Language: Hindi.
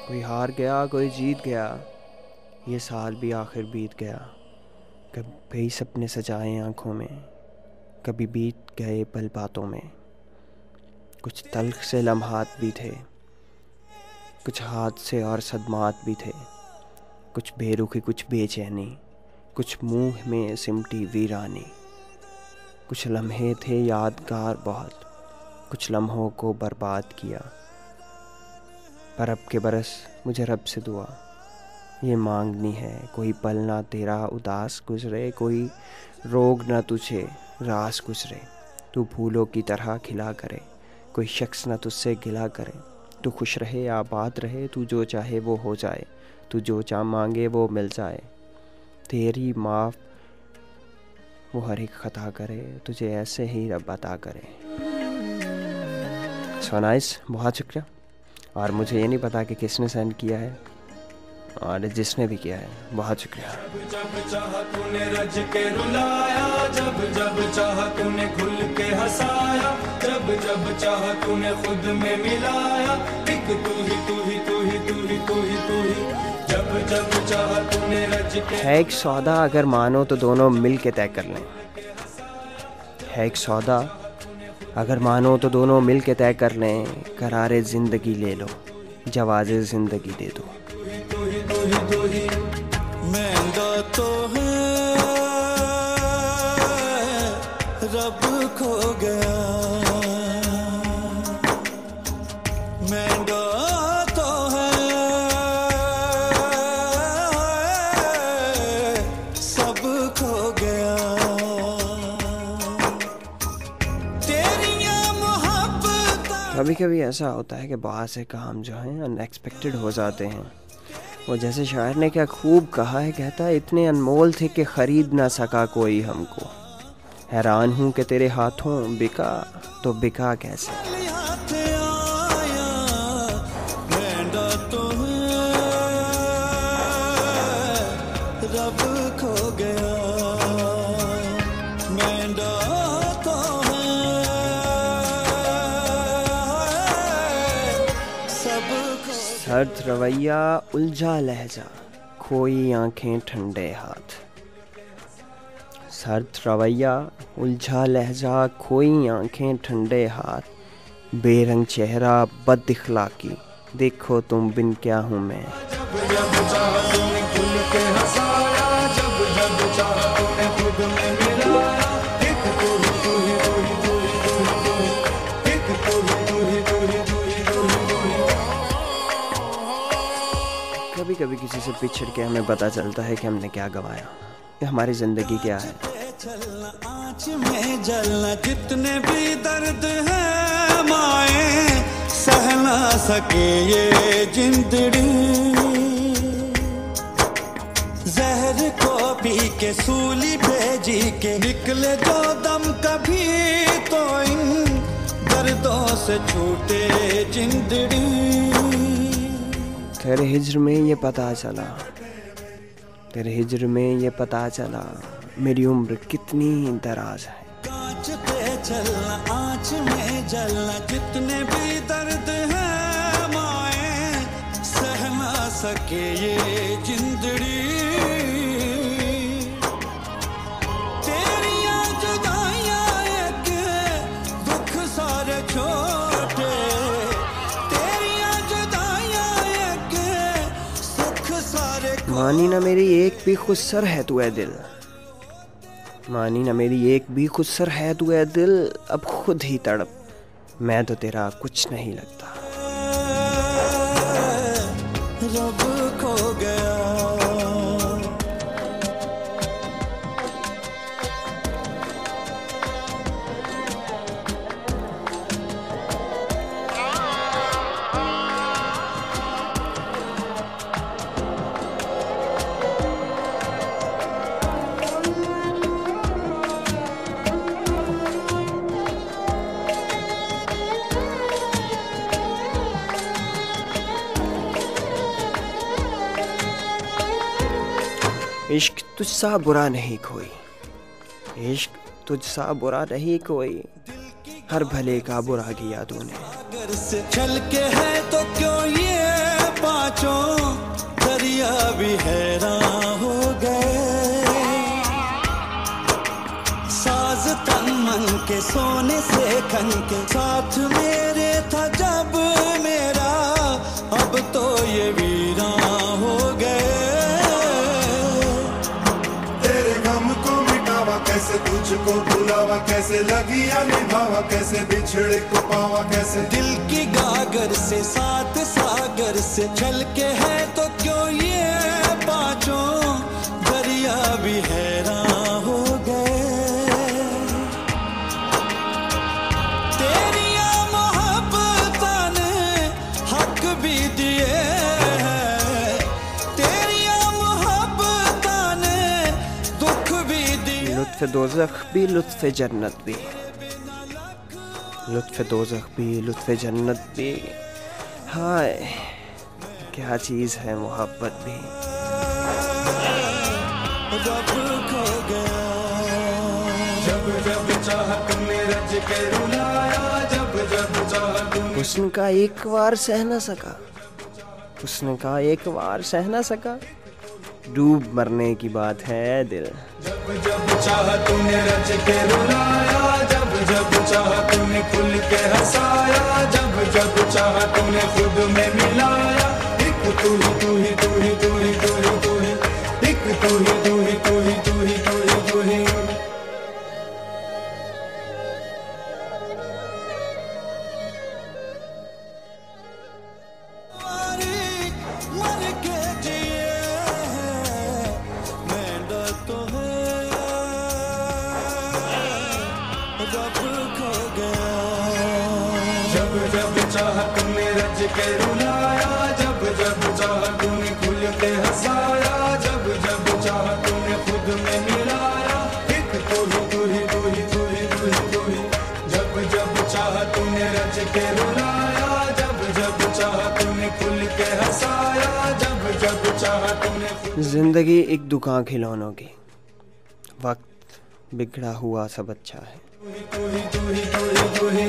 कोई हार गया कोई जीत गया, ये साल भी आखिर बीत गया। कभी सपने सजाए आँखों में, कभी बीत गए पल बातों में। कुछ तल्ख से लम्हात भी थे, कुछ हादसे और सदमात भी थे। कुछ बेरुखी कुछ बेचैनी, कुछ मुंह में सिमटी वीरानी। कुछ लम्हे थे यादगार बहुत, कुछ लम्हों को बर्बाद किया। पर अब के बरस मुझे रब से दुआ ये मांगनी है, कोई पल ना तेरा उदास गुजरे, कोई रोग ना तुझे रास गुजरे। तू फूलों की तरह खिला करे, कोई शख्स ना तुझसे गिला करे। तू खुश रहे आबाद रहे, तू जो चाहे वो हो जाए, तू जो चाह मांगे वो मिल जाए। तेरी माफ़ वो हर एक खता करे, तुझे ऐसे ही रब अता करे। सो नाइस, बहुत शुक्रिया। और मुझे ये नहीं पता कि किसने सेंड किया है, और जिसने भी किया है बहुत शुक्रिया। जब चाहा तूने रज के रुलाया, जब जब चाहा तूने खुल के हंसाया, जब जब चाहा तूने खुद में मिलाया। एक तू ही तू ही तू ही तू ही तू ही तू ही, जब जब चाहा तूने रज के। है एक सौदा अगर मानो तो दोनों मिल के तय कर लें। है एक सौदा अगर मानो तो दोनों मिल के तय कर लें। करारे ज़िंदगी ले लो, जवाज़े ज़िंदगी दे दो। महंगा तो है रब खो गया, महंगा तो है सब खो गया। तेरियां मोहब्बत। कभी कभी ऐसा होता है कि बहुत से काम जो हैं अनएक्सपेक्टेड हो जाते हैं। वो जैसे शायर ने क्या खूब कहा है, कहता है इतने अनमोल थे कि ख़रीद ना सका कोई हमको। हैरान हूँ कि तेरे हाथों बिका तो बिका कैसे। रब खो गया, सर्द रवैया उलझा लहजा, खोई आंखें ठंडे हाथ। सर्द रवैया उलझा लहजा, खोई आंखें ठंडे हाथ। बेरंग चेहरा बद इखलाकी, देखो तुम बिन क्या हूँ मैं। जब जब चाहा तूने खुल के हंसाया, जब जब चाहा तूने खुद में मिलाया। एक तू ही तू ही तू ही तू ही तू ही तू ही, एक तू ही तू ही तू ही तू ही तू ही तू ही। कभी कभी किसी से बिछड़ के हमें पता चलता है कि हमने क्या गंवाया, कि हमारी ज़िंदगी क्या है। चलना आँच में जलना, जितने भी दर्द है माए सह ना सके ये जिंदड़ी। जहर को पी के सूली भेजी के निकले जो दम, कभी तो इन दर्दों से छूटे जिंदड़ी। तेरे हिज्र में ये पता चला, तेरे हिज्र में ये पता चला, मेरी उम्र कितनी दराज है। कांच पे चलना आँच में जलना, जितने भी दर्द है माए सह ना सके ये जिंदड़ी। तेरियां जुदाइयां एक दुख सारे छोटे, तेरियां जुदाइयां एक सुख सारे। मानी ना मेरी एक भी खुदसर है तू ए दिल, मानी ना मेरी एक भी खुदसर है तू ए दिल। अब खुद ही तड़प, मैं तो तेरा कुछ नहीं लगता। रब खो गया। इश्क तुझसा बुरा नहीं कोई, इश्क तुझसा बुरा नहीं कोई, हर भले का बुरा किया तूने। अगर से छल के है तो क्यों ये पांच पांचों दरिया भी हैरान हो गए। साज तन मन के सोने से खन के साथ मेरे था जब मेरा, अब तो ये वीरान हो गए। तेरे गम को मिटावा कैसे, तुझको भुलावा कैसे, लगिया निभावा कैसे, बिछड़े को पावा कैसे। दिल की गागर से सात सागर से चल के है तो क्यों ये पांचों दरिया भी हैरान हो गए। तेरिया मोहब्बतां ने हक भी दिए हैं, तेरिया मोहब्बतां ने दुख भी दिए। लुत्फ़ दोज़ख भी लुत्फ़ जन्नत भी, लुत्फ़ दोज़ख भी लुत्फ़ जन्नत भी। हाय क्या चीज़ है मोहब्बत भी। रब खो गया जब जब चाहा तुमने रज के रुलाया, जब जब चाहा तुमने। हुस्न का एक बार सह न सका, हुस्न का एक बार सह न सका, डूब मरने की बात है दिल। जब जब चाहा तूने रज के रुलाया, जब जब चाहा तूने खुल के हंसाया, जब जब चाहा तूने खुद में मिलाया। एक तू ही तू ही तू ही तू ही तू ही तू ही, एक तू ही तू ही तू ही तू ही तू ही तू ही। मर के जिए मैं डर तो है, रब खो गया जब जब चाहा तुमने रज के रुलाया, जब जब चाहा तूने खुल के हंसाया, जब जब चाहा तूने खुद में मिलाया। एक तू ही तू ही तू ही तू ही तू ही तू ही, जब जब चाहा तूने रज के रुलाया, जब जब चाहा तूने खुल के हंसाया, जब जब चाहा तूने। जिंदगी एक दुकान खिलौनों की, वक्त बिगड़ा हुआ सब अच्छा है। तू ही तू ही तू ही तू ही।